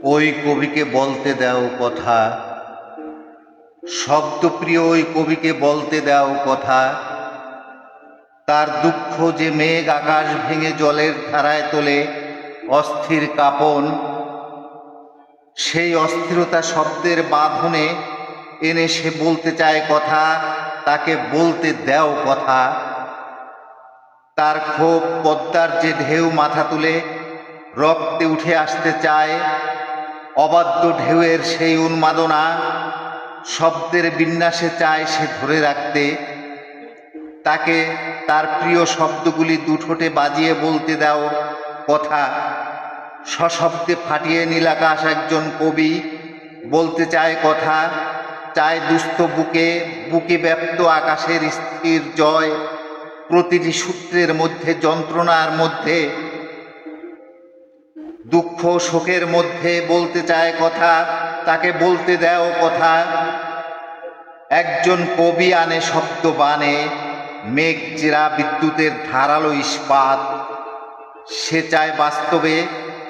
ওই কবিকে বলতে দাও কথা, শব্দপ্রিয় ওই কবিকে বলতে দাও কথা। তার দুঃখ যে মেঘ আকাশ ভেঙে জলের ধারায় তোলে অস্থির কাঁপন, সেই অস্থিরতা শব্দের বাঁধনে এনে সে বলতে চায় কথা, তাকে বলতে দাও কথা। তার ক্ষোভ পদ্মার যে ঢেউ মাথা তুলে রক্তে উঠে আসতে চায়, অবাধ্য ঢেউয়ের সেই উন্মাদনা শব্দের বিন্যাসে চায় সে ধরে রাখতে। তাকে তার প্রিয় শব্দগুলি দুঠোঁটে বাজিয়ে বলতে দাও কথা। সশব্দে ফাটিয়ে নীলাকাশ একজন কবি বলতে চায় কথা, চায় দুস্থ বুকে বুকে ব্যপ্ত আকাশের স্থির জয়। প্রতিটি সূত্রের মধ্যে যন্ত্রণার মধ্যে, দুঃখ শোকের মধ্যে বলতে চায় কথা, তাকে বলতে দাও কথা। একজন কবি আনে শব্দ বানে, মেঘ চেরা বিদ্যুতের ধারালো ইস্পাত। সে চায় বাস্তবে,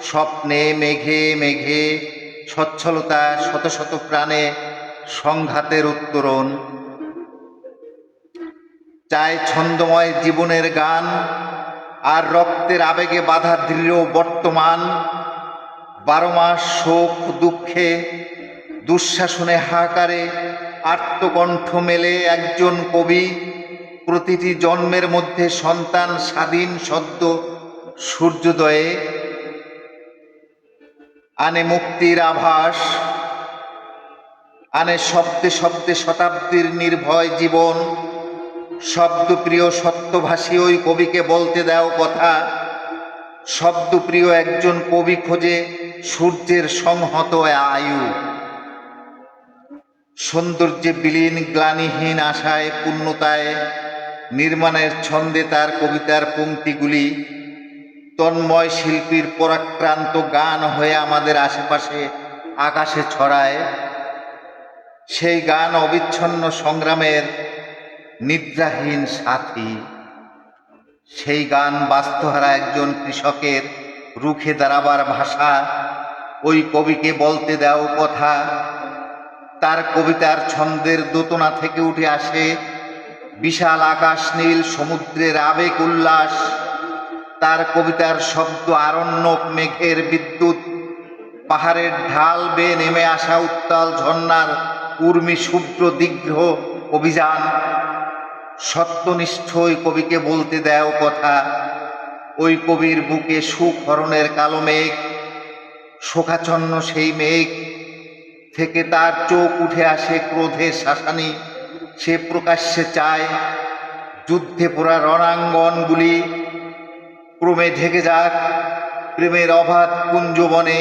স্বপ্নে, মেঘে মেঘে, সচ্ছলতা, শত শত প্রাণে সংঘাতের উত্তরণ। চায় ছন্দময় জীবনের গান, আর রক্তের আবেগে বাধা দৃঢ় বর্তমান। 12 মাস শোক দুঃখে দুঃশাসনে হাহাকারে আর্তকণ্ঠ মেলে একজন কবি। প্রতিটি জন্মের মধ্যে সন্তান স্বাধীন সদ্য সূর্যোদয়ে আনে মুক্তির আভাস, আনে শব্দে শব্দে শতাব্দীর নির্ভয় জীবন। শব্দপ্রিয় সত্যভাষী ওই কবিকে বলতে দাও কথা। শব্দপ্রিয় একজন কবি খোঁজে সূর্যের সংহত আয়ু, সৌন্দর্যে বিলীন গ্লানিহীন আশায় পূর্ণতায় নির্মাণের ছন্দে তার কবিতার পংক্তিগুলি তন্ময় শিল্পীর পরাক্রান্ত গান হয়ে আমাদের আশেপাশে আকাশে ছড়ায়। সেই গান অবিচ্ছন্ন সংগ্রামের নিদ্রাহীন সাথী। সেই গান বাস্তুহারা একজন কৃষকের রুখে দাঁড়াবার ভাষা। ওই কবিকে বলতে দাও কথা। তার কবিতার ছন্দের দোতনা থেকে উঠে আসে বিশাল আকাশ নীল সমুদ্রের আবেগ উল্লাস। তার কবিতার শব্দ আরণ্যক মেঘের বিদ্যুৎ, পাহাড়ের ঢাল বেয়ে নেমে আসা উত্তাল ঝর্ণার উর্মি শুভ্র দীর্ঘ অভিযান। সত্যনিষ্ঠ ওই কবিকে বলতে দাও কথা। ওই কবির বুকে সুখ হরণের কালো মেঘ, শোকাচ্ছন্ন সেই মেঘ থেকে তার চোখ উঠে আসে ক্রোধের শাসানি। সে প্রকাশ্যে চায় যুদ্ধে পোড়া রণাঙ্গনগুলি ক্রমে ঢেকে যাক প্রেমের অবাধ কুঞ্জবনে।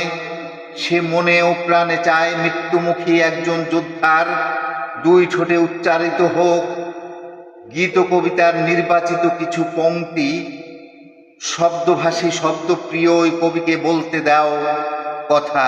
সে মনে ও প্রাণে চায় মৃত্যুমুখী একজন যোদ্ধার দুই ঠোঁটে উচ্চারিত হোক গীত কবিতার নির্বাচিত কিছু পংক্তি। শব্দভাষী শব্দপ্রিয় ওই কবিকে বলতে দাও কথা।